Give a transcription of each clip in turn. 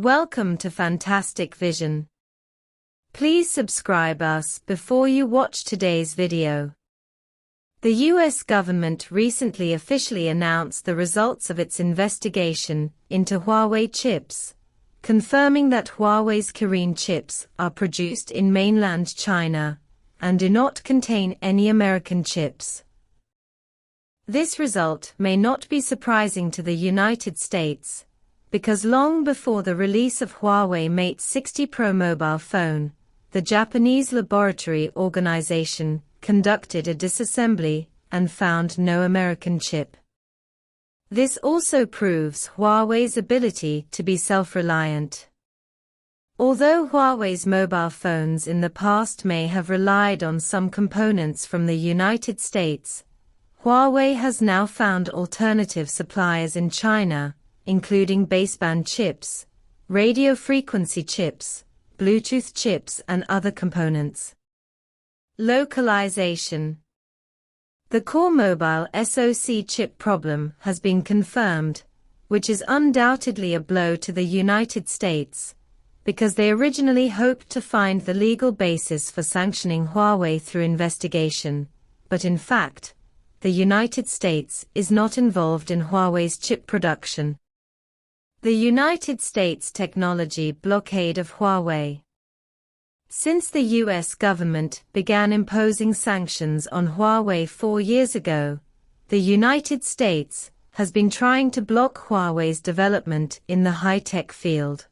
Welcome to Fantastic Vision. Please subscribe us before you watch today's video. The US government recently officially announced the results of its investigation into Huawei chips, confirming that Huawei's Kirin chips are produced in mainland China and do not contain any American chips. This result may not be surprising to the United States, because long before the release of Huawei Mate 60 Pro mobile phone, the Japanese laboratory organization conducted a disassembly and found no American chip. This also proves Huawei's ability to be self-reliant. Although Huawei's mobile phones in the past may have relied on some components from the United States, Huawei has now found alternative suppliers in China, including baseband chips, radio frequency chips, Bluetooth chips and other components. Localization. The core mobile SoC chip problem has been confirmed, which is undoubtedly a blow to the United States, because they originally hoped to find the legal basis for sanctioning Huawei through investigation, but in fact, the United States is not involved in Huawei's chip production. The United States technology blockade of Huawei. Since the US government began imposing sanctions on Huawei 4 years ago, the United States has been trying to block Huawei's development in the high-tech field.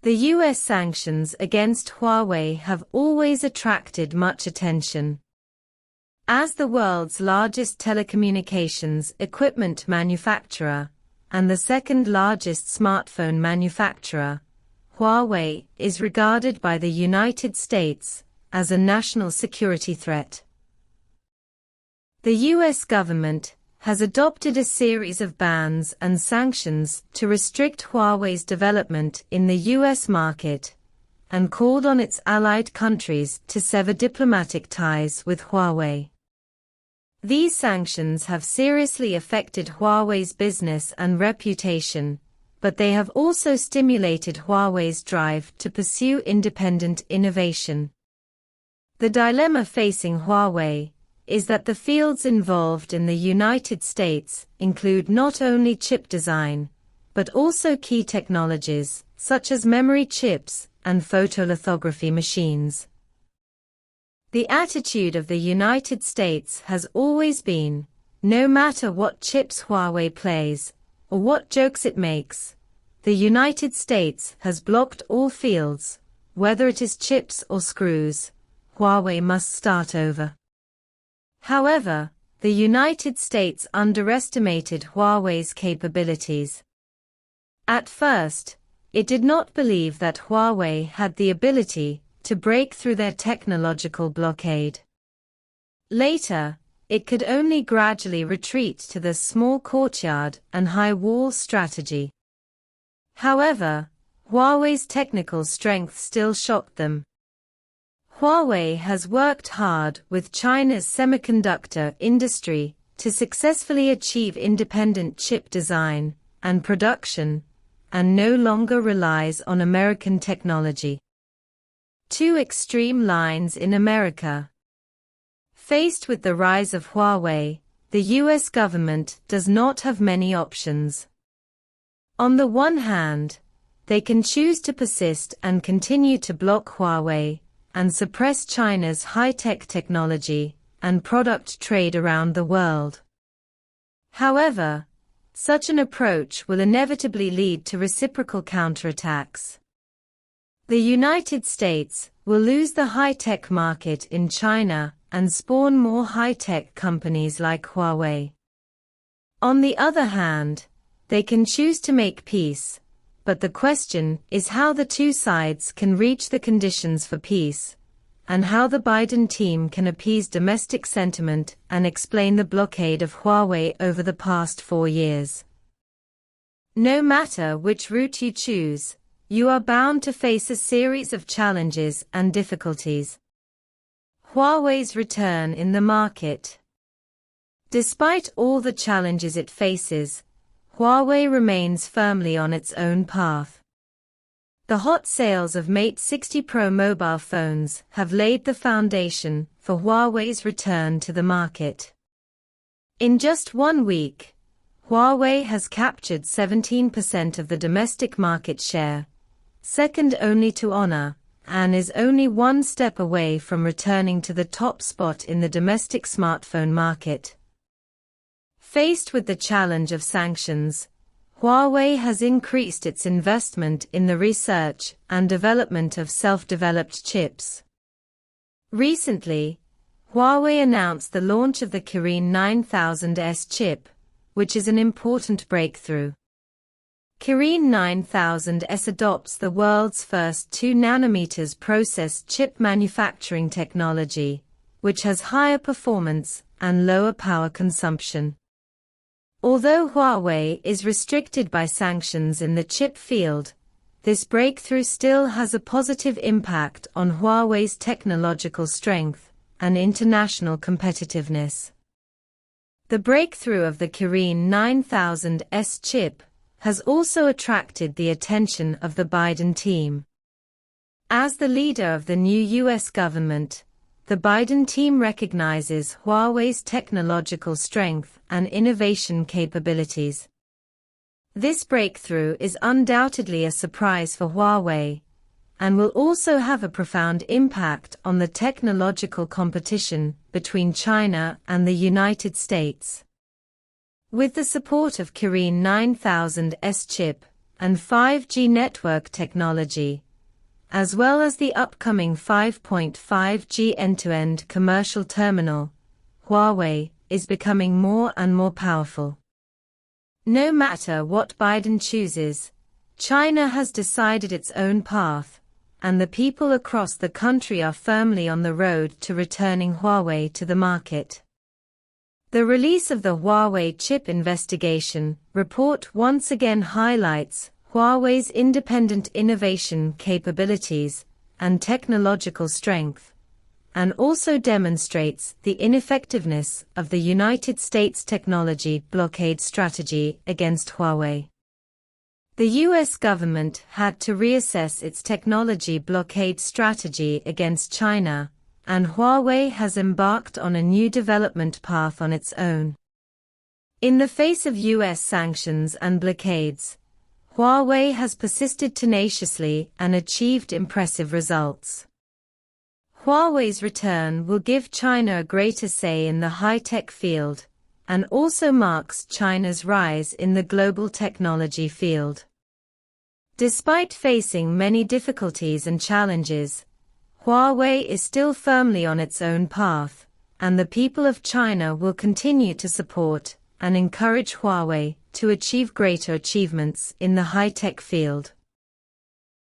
The US sanctions against Huawei have always attracted much attention. As the world's largest telecommunications equipment manufacturer, and the second largest smartphone manufacturer, Huawei is regarded by the United States as a national security threat. The US government has adopted a series of bans and sanctions to restrict Huawei's development in the US market, and called on its allied countries to sever diplomatic ties with Huawei. These sanctions have seriously affected Huawei's business and reputation, but they have also stimulated Huawei's drive to pursue independent innovation. The dilemma facing Huawei is that the fields involved in the United States include not only chip design, but also key technologies, such as memory chips and photolithography machines. The attitude of the United States has always been, no matter what chips Huawei plays, or what jokes it makes, the United States has blocked all fields, whether it is chips or screws, Huawei must start over. However, the United States underestimated Huawei's capabilities. At first, it did not believe that Huawei had the ability to break through their technological blockade. Later, it could only gradually retreat to the small courtyard and high wall strategy. However, Huawei's technical strength still shocked them. Huawei has worked hard with China's semiconductor industry to successfully achieve independent chip design and production, and no longer relies on American technology. Two extreme lines in America. Faced with the rise of Huawei, the US government does not have many options. On the one hand, they can choose to persist and continue to block Huawei and suppress China's high-tech technology and product trade around the world. However, such an approach will inevitably lead to reciprocal counterattacks. The United States will lose the high-tech market in China and spawn more high-tech companies like Huawei. On the other hand, they can choose to make peace, but the question is how the two sides can reach the conditions for peace, and how the Biden team can appease domestic sentiment and explain the blockade of Huawei over the past 4 years. No matter which route you choose, you are bound to face a series of challenges and difficulties. Huawei's return in the market. Despite all the challenges it faces, Huawei remains firmly on its own path. The hot sales of Mate 60 Pro mobile phones have laid the foundation for Huawei's return to the market. In just 1 week, Huawei has captured 17% of the domestic market share, second only to Honor, and is only one step away from returning to the top spot in the domestic smartphone market. Faced with the challenge of sanctions, Huawei has increased its investment in the research and development of self-developed chips. Recently, Huawei announced the launch of the Kirin 9000S chip, which is an important breakthrough. Kirin 9000S adopts the world's first 2nm process chip manufacturing technology, which has higher performance and lower power consumption. Although Huawei is restricted by sanctions in the chip field, this breakthrough still has a positive impact on Huawei's technological strength and international competitiveness. The breakthrough of the Kirin 9000S chip has also attracted the attention of the Biden team. As the leader of the new U.S. government, the Biden team recognizes Huawei's technological strength and innovation capabilities. This breakthrough is undoubtedly a surprise for Huawei, and will also have a profound impact on the technological competition between China and the United States. With the support of Kirin 9000S chip and 5G network technology, as well as the upcoming 5.5G end-to-end commercial terminal, Huawei is becoming more and more powerful. No matter what Biden chooses, China has decided its own path, and the people across the country are firmly on the road to returning Huawei to the market. The release of the Huawei chip investigation report once again highlights Huawei's independent innovation capabilities and technological strength, and also demonstrates the ineffectiveness of the United States technology blockade strategy against Huawei. The U.S. government had to reassess its technology blockade strategy against China, and Huawei has embarked on a new development path on its own. In the face of U.S. sanctions and blockades, Huawei has persisted tenaciously and achieved impressive results. Huawei's return will give China a greater say in the high-tech field, and also marks China's rise in the global technology field. Despite facing many difficulties and challenges, Huawei is still firmly on its own path, and the people of China will continue to support and encourage Huawei to achieve greater achievements in the high-tech field.